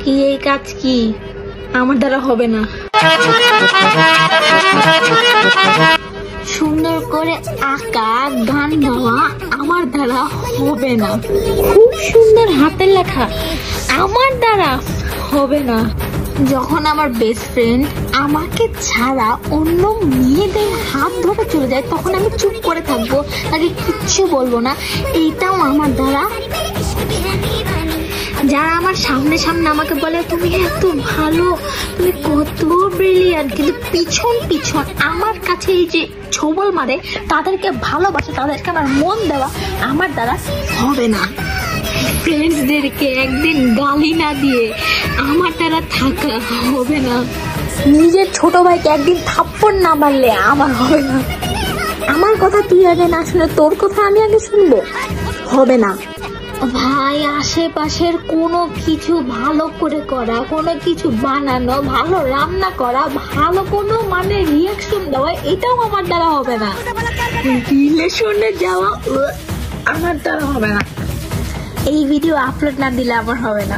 কি এই কাজ কি আমার দ্বারা হবে না। সুন্দর করে আঁকা গান গাওয়া আমার দ্বারা হবে না। খুব সুন্দর হাতের লেখা আমার দ্বারা হবে না। যখন আমার বেস্ট ফ্রেন্ড আমাকে ছাড়া অন্য মেয়েদের হাত ধরে চলে যায় তখন আমি চুপ করে থাকবো, তাকে কিচ্ছু বলবো না, এইটাও আমার দ্বারা। যারা আমার সামনে সামনে আমাকে বলে তুমি এত ভালো, তুমি কত ব্রিলিয়ান্ট, কিন্তু পিছন পিছন আমার কাছে এই যে ছবল মারে, তাদেরকে ভালোবাসে, তাদেরকে আমার মন দেওয়া আমার দ্বারা হবে না। ফ্রেন্ডসদেরকে একদিন গালি না দিয়ে আমার দ্বারা থাকা হবে না। নিজের ছোট ভাইকে একদিন থাপ্পড় না মারলে আমার হবে না। আমার কথা তুই আগে না শুনে তোর কথা আমি আগে শুনবো, হবে না। ভাই আশেপাশের কোনো কিছু ভালো করে করা, কোনো কিছু বানানো, ভালো রান্না করা, ভালো কোনো মানে রিয়াকশন দেওয়া, এটাও আমার দ্বারা হবে না। রিলেশনে যাওয়া আমার দ্বারা হবে না। এই ভিডিও আপলোড না দিলে আমার হবে না।